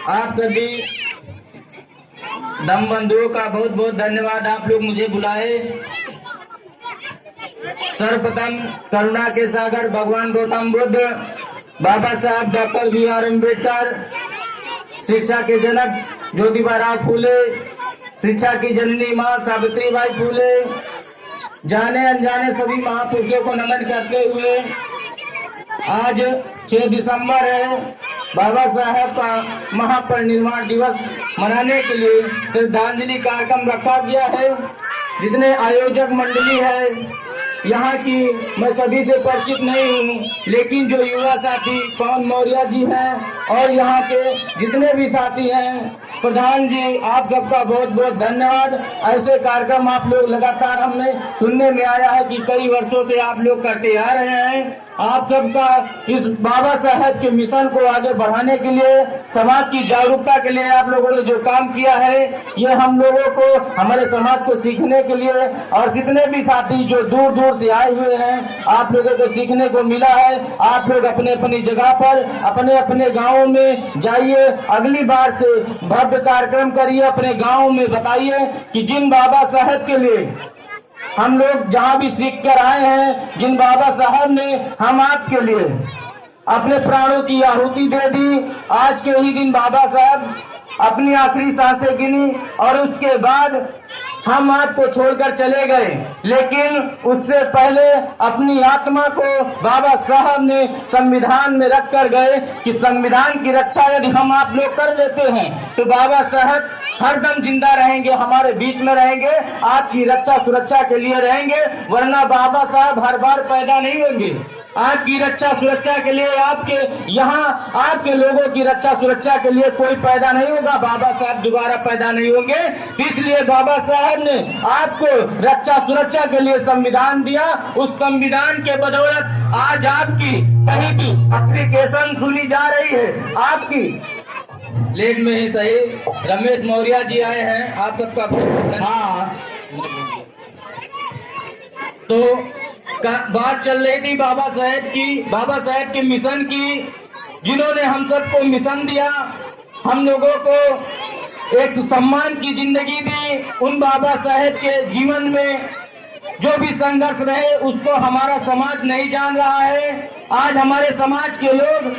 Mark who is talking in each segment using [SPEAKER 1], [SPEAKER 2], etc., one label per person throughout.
[SPEAKER 1] आप सभी दम बंधुओं का बहुत बहुत धन्यवाद। आप लोग मुझे बुलाए। सर्वप्रथम करुणा के सागर भगवान गौतम बुद्ध, बाबा साहब डॉक्टर BR अम्बेडकर, शिक्षा के जनक ज्योतिबा राव फूले, शिक्षा की जननी माँ सावित्रीबाई फूले, जाने अनजाने सभी महापुरुषों को नमन करते हुए आज 6 दिसंबर है, बाबा साहब का महापरिनिर्वाण दिवस मनाने के लिए श्रद्धांजलि कार्यक्रम रखा गया है। जितने आयोजक मंडली है यहाँ की मैं सभी से परिचित नहीं हूँ, लेकिन जो युवा साथी पवन मौर्य जी हैं और यहाँ के जितने भी साथी हैं, प्रधान जी, आप सबका बहुत बहुत धन्यवाद। ऐसे कार्यक्रम आप लोग लगातार हमने सुनने में आया है कि कई वर्षों से आप लोग करते आ रहे हैं। आप सबका इस बाबा साहब के मिशन को आगे बढ़ाने के लिए, समाज की जागरूकता के लिए आप लोगों ने जो काम किया है, ये हम लोगों को, हमारे समाज को सीखने के लिए, और जितने भी साथी जो दूर दूर से आए हुए हैं, आप लोगों को सीखने को मिला है। आप लोग अपने अपनी जगह पर अपने अपने गाँव में जाइए, अगली बार से भव्य कार्यक्रम करिए, अपने गाँव में बताइए कि जिन बाबा साहब के लिए हम लोग जहाँ भी सीख कर आए हैं, जिन बाबा साहब ने हम आपके लिए अपने प्राणों की आहुति दे दी, आज के ही दिन बाबा साहब अपनी आखिरी सांसें गिनी और उसके बाद हम आपको छोड़कर चले गए, लेकिन उससे पहले अपनी आत्मा को बाबा साहब ने संविधान में रख कर गए कि संविधान की रक्षा यदि हम आप लोग कर लेते हैं तो बाबा साहब हरदम जिंदा रहेंगे, हमारे बीच में रहेंगे, आपकी रक्षा सुरक्षा के लिए रहेंगे, वरना बाबा साहब हर बार पैदा नहीं होंगे। आपकी रक्षा सुरक्षा के लिए, आपके यहाँ आपके लोगों की रक्षा सुरक्षा के लिए कोई पैदा नहीं होगा, बाबा साहब दोबारा पैदा नहीं होंगे। इसलिए बाबा साहब ने आपको रक्षा सुरक्षा के लिए संविधान दिया। उस संविधान के बदौलत आज आपकी कहीं भी एप्लीकेशन सुनी जा रही है। आपकी लेट में ही सही रमेश मौर्य जी आए हैं, आप सबका तो बात चल रही थी बाबा साहब के मिशन की, जिन्होंने हम सबको मिशन दिया, हम लोगों को एक सम्मान की जिंदगी दी। उन बाबा साहब के जीवन में जो भी संघर्ष रहे उसको हमारा समाज नहीं जान रहा है। आज हमारे समाज के लोग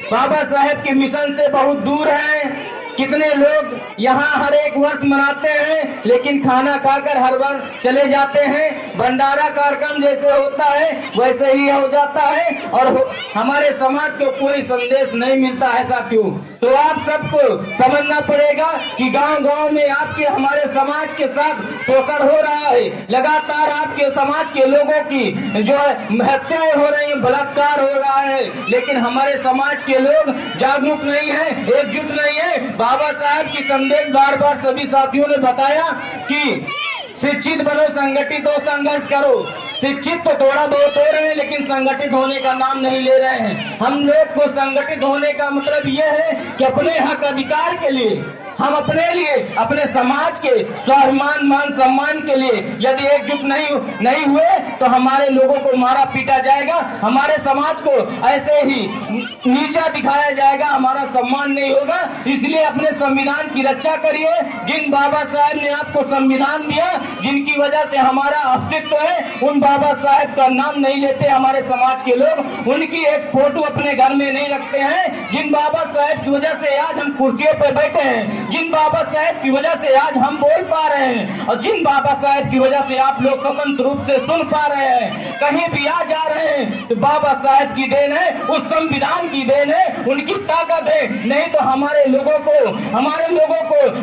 [SPEAKER 1] बाबा साहब के मिशन से बहुत दूर हैं। कितने लोग यहाँ हर एक वर्ष मनाते हैं, लेकिन खाना खाकर हर बार चले जाते हैं। भंडारा कार्यक्रम जैसे होता है वैसे ही हो जाता है और हमारे समाज को कोई संदेश नहीं मिलता है साथियों। तो आप सबको समझना पड़ेगा कि गांव-गांव में आपके हमारे समाज के साथ शोषण हो रहा है। लगातार आपके समाज के लोगों की जो हत्याएं हो रही है, बलात्कार हो रहा है, लेकिन हमारे समाज के लोग जागरूक नहीं है, एकजुट नहीं है। बाबा साहब की संदेश बार बार सभी साथियों ने बताया कि शिक्षित बनो, संगठित हो, संघर्ष करो। शिक्षित तो थोड़ा बहुत हो रहे हैं, लेकिन संगठित होने का नाम नहीं ले रहे हैं। हम लोग को संगठित होने का मतलब यह है कि अपने हक अधिकार के लिए, हम अपने लिए, अपने समाज के स्वाभिमान मान सम्मान के लिए यदि एकजुट नहीं हुए तो हमारे लोगों को मारा पीटा जाएगा, हमारे समाज को ऐसे ही नीचा दिखाया जाएगा, हमारा सम्मान नहीं होगा। इसलिए अपने संविधान की रक्षा करिए। जिन बाबा साहब ने आपको संविधान दिया, जिनकी वजह से हमारा अस्तित्व है, उन बाबा साहब का नाम नहीं लेते हमारे समाज के लोग, उनकी एक फोटो अपने घर में नहीं रखते हैं। जिन बाबा साहब की वजह से आज हम कुर्सियों पर बैठे हैं, जिन बाबा साहब की वजह से आज हम बोल पा रहे हैं, और जिन बाबा साहब की वजह से आप लोग स्वतंत्र रूप से सुन पा रहे हैं, कहीं भी आ जा रहे हैं, तो बाबा साहब की देन है, उस संविधान की देन है, उनकी ताकत है। नहीं तो हमारे लोगों को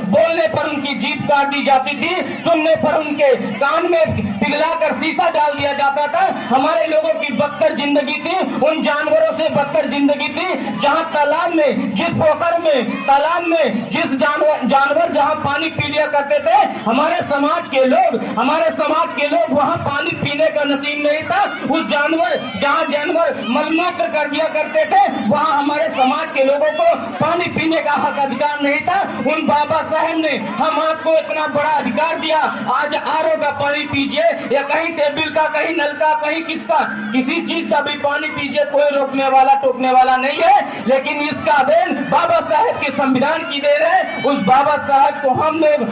[SPEAKER 1] बोलने पर उनकी जीभ काट दी जाती थी, सुनने पर उनके कान में पिघलाकर शीशा डाल दिया जाता था। हमारे लोगों की बदतर जिंदगी थी, उन जानवरों से बदतर जिंदगी थी, जहाँ तालाब में, जिस पोखर में, तालाब में जिस जानवर जानवर जहाँ पानी पी लिया करते थे, हमारे समाज के लोग वहाँ पानी पीने का नसीब नहीं था। उस जानवर जहाँ जानवर मलमूत्र कर दिया करते थे, वहाँ हमारे समाज के लोगों को पानी पीने का हक अधिकार नहीं था। उन बाबा साहब ने हम आपको इतना बड़ा अधिकार दिया, आज आरओ का पानी पीजिए या कहीं टेबल का, कहीं नल का, कहीं किसका, किसी चीज का भी पानी पीजिए, कोई रोकने वाला टोकने वाला नहीं है। लेकिन इसका देन बाबा साहब के संविधान की देन है। उस बाबा साहब को हम लोग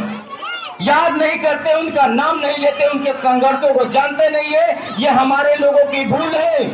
[SPEAKER 1] याद नहीं करते, उनका नाम नहीं लेते, उनके संघर्षों को जानते नहीं है। ये हमारे लोगों की भूल है।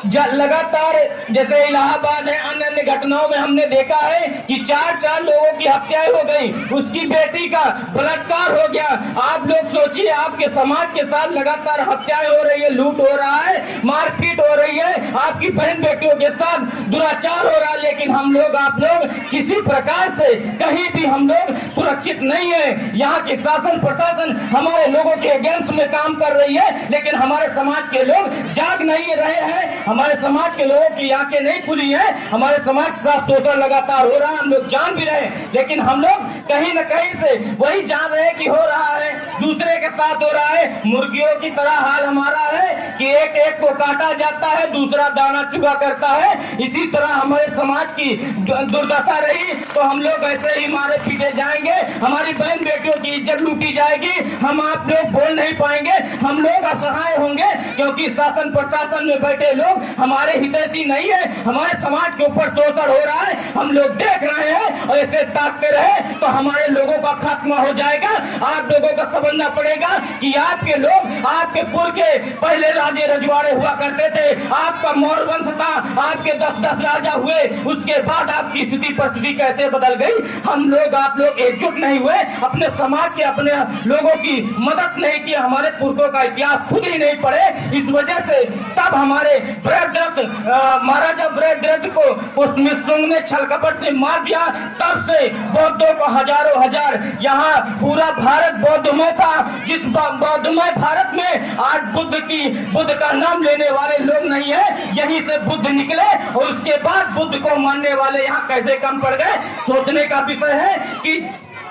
[SPEAKER 1] जब लगातार जैसे इलाहाबाद है, अन्य अन्य घटनाओं में हमने देखा है कि चार लोगों की हत्याएं हो गई, उसकी बेटी का बलात्कार हो गया। आप लोग सोचिए, आपके समाज के साथ लगातार हत्याएं हो रही है, लूट हो रहा है, मारपीट हो रही है, आपकी बहन बेटियों के साथ दुराचार हो रहा है, लेकिन हम लोग, आप लोग किसी प्रकार से कहीं भी हम लोग सुरक्षित नहीं है। यहाँ के शासन प्रशासन हमारे लोगों के अगेंस्ट में काम कर रही है, लेकिन हमारे समाज के लोग जाग नहीं रहे हैं। हमारे समाज के लोगों की आंखें नहीं खुली है। हमारे समाज के साथ शोषण लगातार हो रहा है, हम लोग जान भी रहे हैं, लेकिन हम लोग कहीं न कहीं से वही जान रहे हैं कि हो रहा है, दूसरे के साथ हो रहा है। मुर्गियों की तरह हाल हमारा है कि एक एक को काटा जाता है, दूसरा दाना चुगा करता है। इसी तरह हमारे समाज की दुर्दशा रही तो हम लोग ऐसे ही मारे पीटे जाएंगे, हमारी बहन बेटियों की इज्जत लूटी जाएगी, हम आप लोग बोल नहीं पाएंगे, हम लोग असहाय होंगे, क्योंकि शासन प्रशासन में बैठे लोग हमारे हितैषी नहीं है। हमारे समाज के ऊपर शोषण हो रहा है, हम लोग देख रहे हैं, और ऐसे ताकते रहे तो हमारे लोगों का खात्मा हो जाएगा। आप लोगों को समझना पड़ेगा कि आपके लोग, आपके पुरखे पहले राजे रजवाड़े हुआ करते थे, आपका मौर्य वंश था, आपके 10-10 राजा हुए, उसके बाद आपकी स्थिति परिस्थिति कैसे बदल गई। हम लोग, आप लोग एकजुट नहीं हुए, अपने समाज के, अपने लोगों की मदद नहीं की, हमारे पुरखों का इतिहास खुद ही नहीं पढ़े। इस वजह से तब हमारे महाराजा ब्रहद्रथ को स्मितसुंग ने छल कपट से मार दिया। तब से बौद्धों को हजारों हजार, यहाँ पूरा भारत बौद्धमय था। जिस बौद्धमय भारत में आज बुद्ध का नाम लेने वाले लोग नहीं है, यहीं से बुद्ध निकले, और उसके बाद बुद्ध को मानने वाले यहाँ कैसे कम पड़ गए। सोचने का विषय है कि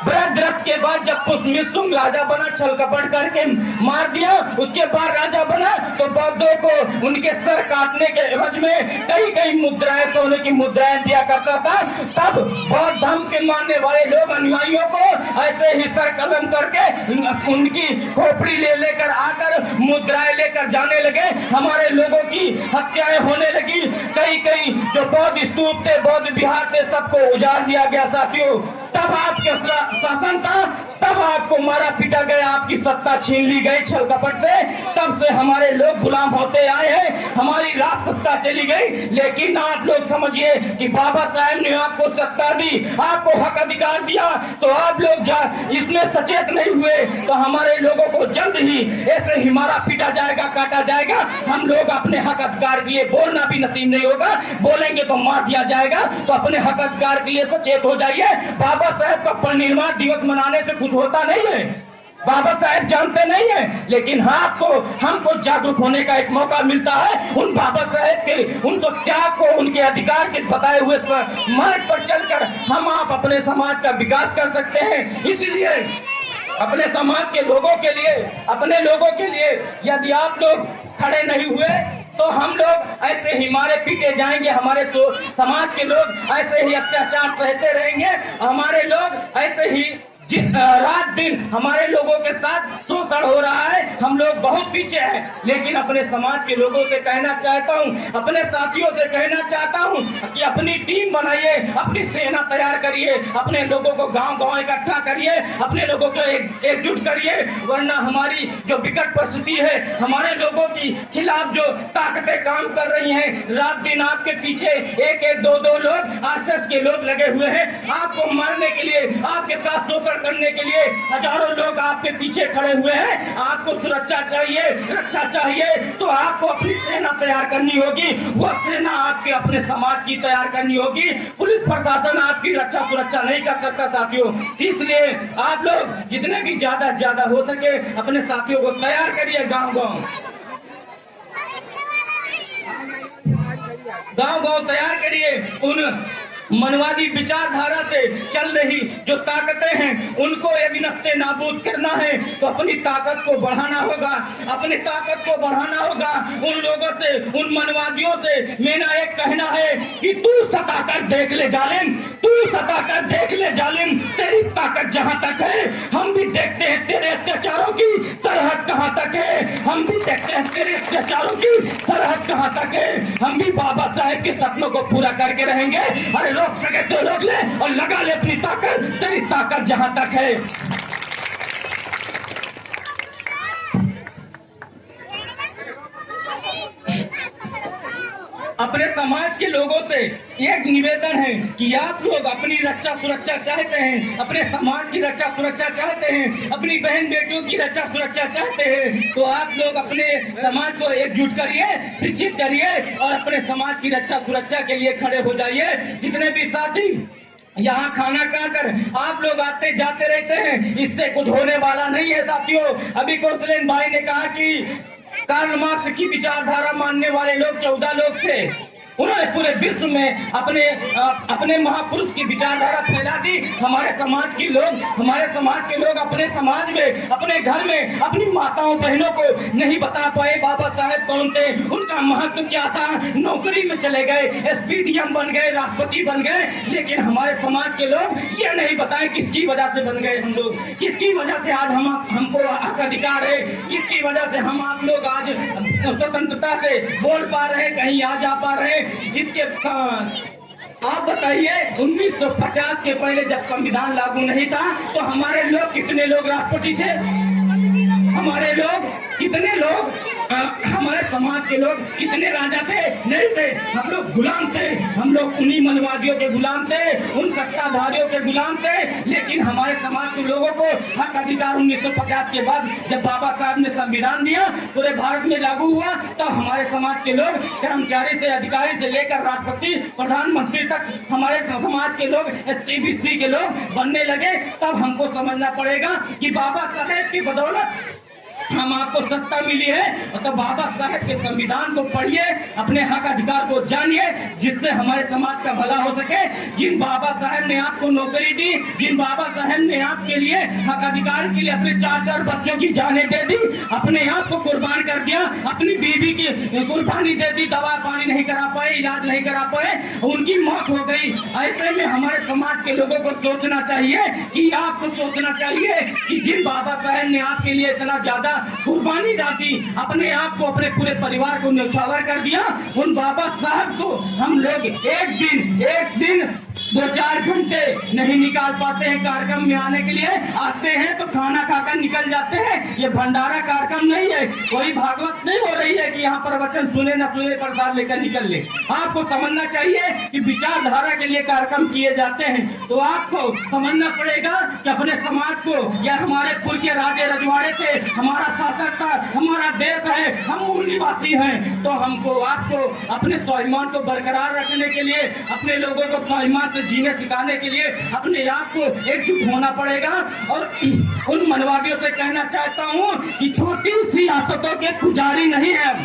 [SPEAKER 1] ब्रहद्रथ के बाद जब स्मितसुंग राजा बना, छल कपट करके मार दिया, उसके बाद राजा बना, तो बौद्धों को उनके सर काटने के एवज में कई मुद्राएं, सोने की मुद्राएं दिया करता था। तब बौद्ध धर्म के मानने वाले लोग अनुयायियों को ऐसे ही सर कदम करके उनकी खोपड़ी ले लेकर आकर मुद्राएं लेकर जाने लगे। हमारे लोगों की हत्याएं होने लगी। कई जो बौद्ध स्तूप थे, बौद्ध विहार थे, सबको उजाड़ दिया गया साथियों। तब आपके शासन था, तब आपको मारा पीटा गया, आपकी सत्ता छीन ली गई छल कपट से। तब से हमारे लोग गुलाम होते आए हैं, हमारी राज सत्ता चली गई। लेकिन आप लोग समझिए कि बाबा साहब ने आपको सत्ता दी, आपको हक अधिकार दिया, तो आप लोग इसमें सचेत नहीं हुए तो हमारे लोगों को जल्द ही ऐसे ही मारा पीटा जाएगा, काटा जाएगा। हम लोग अपने हक अधिकार के लिए बोलना भी नसीब नहीं होगा, बोलेंगे तो मार दिया जाएगा। तो अपने हक अधिकार के लिए सचेत हो जाइए। बाबा साहब का परिनिर्वाण दिवस मनाने से कुछ होता नहीं है, बाबा साहब जानते नहीं है, लेकिन हमको जागरूक होने का एक मौका मिलता है। उन बाबा साहब के उनको त्याग को, उनके अधिकार के बताए हुए मार्ग पर चलकर हम आप अपने समाज का विकास कर सकते हैं। इसलिए अपने समाज के लोगों के लिए, अपने लोगों के लिए यदि आप लोग खड़े नहीं हुए तो हम लोग ऐसे ही मारे पीटे जाएंगे, हमारे समाज के लोग ऐसे ही अत्याचार सहते रहेंगे, हमारे लोग ऐसे ही रात दिन हमारे लोगों के साथ शोषण हो रहा है। हम लोग बहुत पीछे हैं, लेकिन अपने समाज के लोगों से कहना चाहता हूं, अपने साथियों से कहना चाहता हूं कि अपनी टीम बनाइए, अपनी सेना तैयार करिए, अपने लोगों को गांव-गांव इकट्ठा करिए, अपने लोगों को एकजुट करिए, वरना हमारी जो विकट परिस्थिति है, हमारे लोगों की खिलाफ जो ताकतें काम कर रही हैं, रात दिन आपके पीछे एक दो लोग आरएसएस के लोग लगे हुए हैं, आपको मारने के लिए, आपके साथ शोषण करने के लिए हजारों लोग आपके पीछे खड़े हुए हैं। आपको सुरक्षा चाहिए, रक्षा चाहिए, तो आपको अपनी सेना तैयार करनी होगी। वो सेना आपके अपने समाज की तैयार करनी होगी। पुलिस प्रशासन आपकी रक्षा सुरक्षा नहीं कर सकता साथियों। इसलिए आप लोग जितने भी ज्यादा हो सके अपने साथियों को तैयार करिए, गांव-गांव तैयार करिए। मनवादी विचारधारा से चल रही जो ताकतें हैं उनको यदि नस्ते नाबूद करना है तो अपनी ताकत को बढ़ाना होगा, अपनी ताकत को बढ़ाना होगा। उन लोगों से, उन मनवादियों से मेरा एक कहना है कि तू सताकर देख ले जालिम, तू सताकर देख ले जालिम, तेरी ताकत जहां तक है हम भी देखते हैं तेरे अत्याचारों की सरहद कहां तक है, हम भी देखते हैं तेरे अत्याचारों की सरहद कहां तक है। हम भी बाबा साहेब के सपनों को पूरा करके रहेंगे। अरे रोक सके तो रोक ले और लगा ले अपनी ताकत, तेरी ताकत जहां तक है। अपने समाज के लोगों से एक निवेदन है कि आप लोग अपनी रक्षा सुरक्षा चाहते हैं, अपने समाज की रक्षा सुरक्षा चाहते हैं, अपनी बहन बेटियों की रक्षा सुरक्षा चाहते हैं, तो आप लोग अपने समाज को एकजुट करिए, शिक्षित करिए और अपने समाज की रक्षा सुरक्षा के लिए खड़े हो जाइए। जितने भी साथी यहाँ खाना खाकर आप लोग आते जाते रहते हैं, इससे कुछ होने वाला नहीं है साथियों। अभी कौशलेन भाई ने कहा कि कार्ल मार्क्स की विचारधारा मानने वाले लोग 14 लोग थे। उन्होंने पूरे विश्व में अपने महापुरुष की विचारधारा फैला दी। हमारे समाज के लोग अपने समाज में, अपने घर में अपनी माताओं बहनों को नहीं बता पाए बाबा साहेब कौन थे, उनका महत्व क्या था। नौकरी में चले गए, एसपीडीएम बन गए, राष्ट्रपति बन गए, लेकिन हमारे समाज के लोग ये नहीं बताए किसकी वजह से बन गए हम लोग, किसकी वजह से आज हमको हक अधिकार है, किसकी वजह से हम आप लोग आज स्वतंत्रता से बोल पा रहे हैं, कहीं आ जा पा रहे हैं। इसके आप बताइए 1950 के पहले जब संविधान लागू नहीं था तो हमारे लोग कितने लोग राष्ट्रपति थे, हमारे लोग कितने लोग, हमारे समाज के लोग कितने राजा थे? नहीं थे। हम लोग गुलाम थे, हम लोग उन्हीं मनवादियों के गुलाम थे, उन सत्ताधारियों के गुलाम थे। लेकिन हमारे समाज के लोगों को हक अधिकार 1950 के बाद जब बाबा साहब ने संविधान दिया, पूरे भारत में लागू हुआ, तब हमारे समाज के लोग कर्मचारी से, अधिकारी से लेकर राष्ट्रपति, प्रधानमंत्री तक हमारे समाज के लोग SC/BC के लोग बनने लगे। तब हमको समझना पड़ेगा कि बाबा साहेब की बदौलत हम आपको सत्ता मिली है। तो बाबा साहेब के संविधान को पढ़िए, अपने हक अधिकार को जानिए, जिससे हमारे समाज का भला हो सके। जिन बाबा साहेब ने आपको नौकरी दी, जिन बाबा साहेब ने आपके लिए हक अधिकार के लिए अपने 4-4 बच्चों की जानें दे दी, अपने आप को कुर्बान कर दिया, अपनी बीवी की कुर्बानी दे दी, दवा पानी नहीं करा पाए, इलाज नहीं करा पाए, उनकी मौत हो गई। ऐसे में हमारे समाज के लोगों को सोचना चाहिए कि आपको सोचना चाहिए कि जिन बाबा साहेब ने आपके लिए इतना ज्यादा कुर्बानी डाली, अपने आप को, अपने पूरे परिवार को न्यौछावर कर दिया, उन बाबा साहब को हम लोग एक दिन 2-4 घंटे नहीं निकाल पाते हैं कार्यक्रम में आने के लिए। आते हैं तो खाना खाकर निकल जाते हैं। ये भंडारा कार्यक्रम नहीं है, कोई भागवत नहीं हो रही है कि यहाँ पर वचन सुने न सुने प्रसाद लेकर निकल ले। आपको समझना चाहिए कि विचारधारा के लिए कार्यक्रम किए जाते हैं, तो आपको समझना पड़ेगा कि अपने समाज को या हमारे पूर्व के राजे रजवाड़े से हमारा शासक था, हमारा देश है, हम मूल निवासी हैं, तो हमको आपको अपने स्वाभिमान को बरकरार रखने के लिए, अपने लोगों को स्वाभिमान से जीने सिखाने के लिए अपने आप को एकजुट होना पड़ेगा। और उन मनवादियों से कहना चाहता हूँ कि छोटी सियासतों के पुजारी नहीं है हम,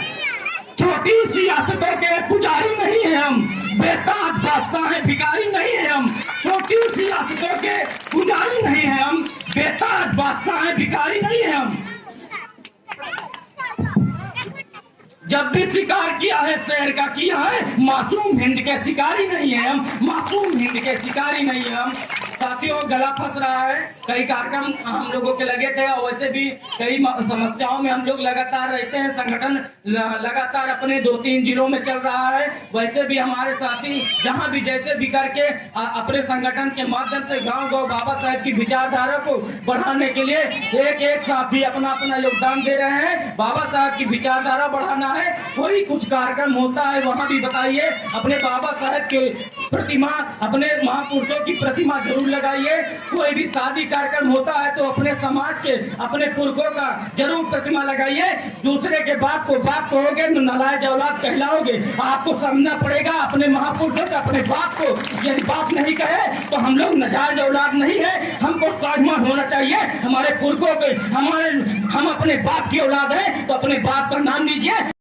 [SPEAKER 1] छोटी सियासतों के पुजारी नहीं है हम, बेताज बादशाह है, भिखारी नहीं है हम। छोटी सियासतों के पुजारी नहीं है हम, बेताज बादशाह है, भिखारी नहीं है हम। जब भी शिकार किया है शेर का किया है, मासूम हिंद के शिकारी नहीं है हम, मासूम हिंद के शिकारी नहीं है हम। साथियों, गला फंस रहा है, कई कार्यक्रम हम लोगों के लगे थे और वैसे भी कई समस्याओं में हम लोग लगातार रहते हैं। संगठन लगातार अपने 2-3 जिलों में चल रहा है। वैसे भी हमारे साथी जहां भी जैसे भी करके अपने संगठन के माध्यम से गांव-गांव बाबा साहेब की विचारधारा को बढ़ाने के लिए एक साथी अपना अपना योगदान दे रहे हैं। बाबा साहेब की विचारधारा बढ़ाना है, कोई कुछ कार्यक्रम होता है वहाँ भी बताइए, अपने बाबा साहेब के प्रतिमा, अपने महापुरुषों की प्रतिमा जरूर लगाइए। कोई भी शादी कार्यक्रम होता है तो अपने समाज के, अपने पुरखों का जरूर प्रतिमा लगाइए। दूसरे के बाप को बाप कहोगे तो नालायक औलाद कहलाओगे। आपको समझना पड़ेगा अपने महापुरुषों का, अपने बाप को यदि बाप नहीं कहे तो हम लोग नाजायज औलाद नहीं है। हमको स्वाभिमान होना चाहिए हमारे पुरखों के, हम अपने बाप की औलाद है तो अपने बाप का नाम लीजिए।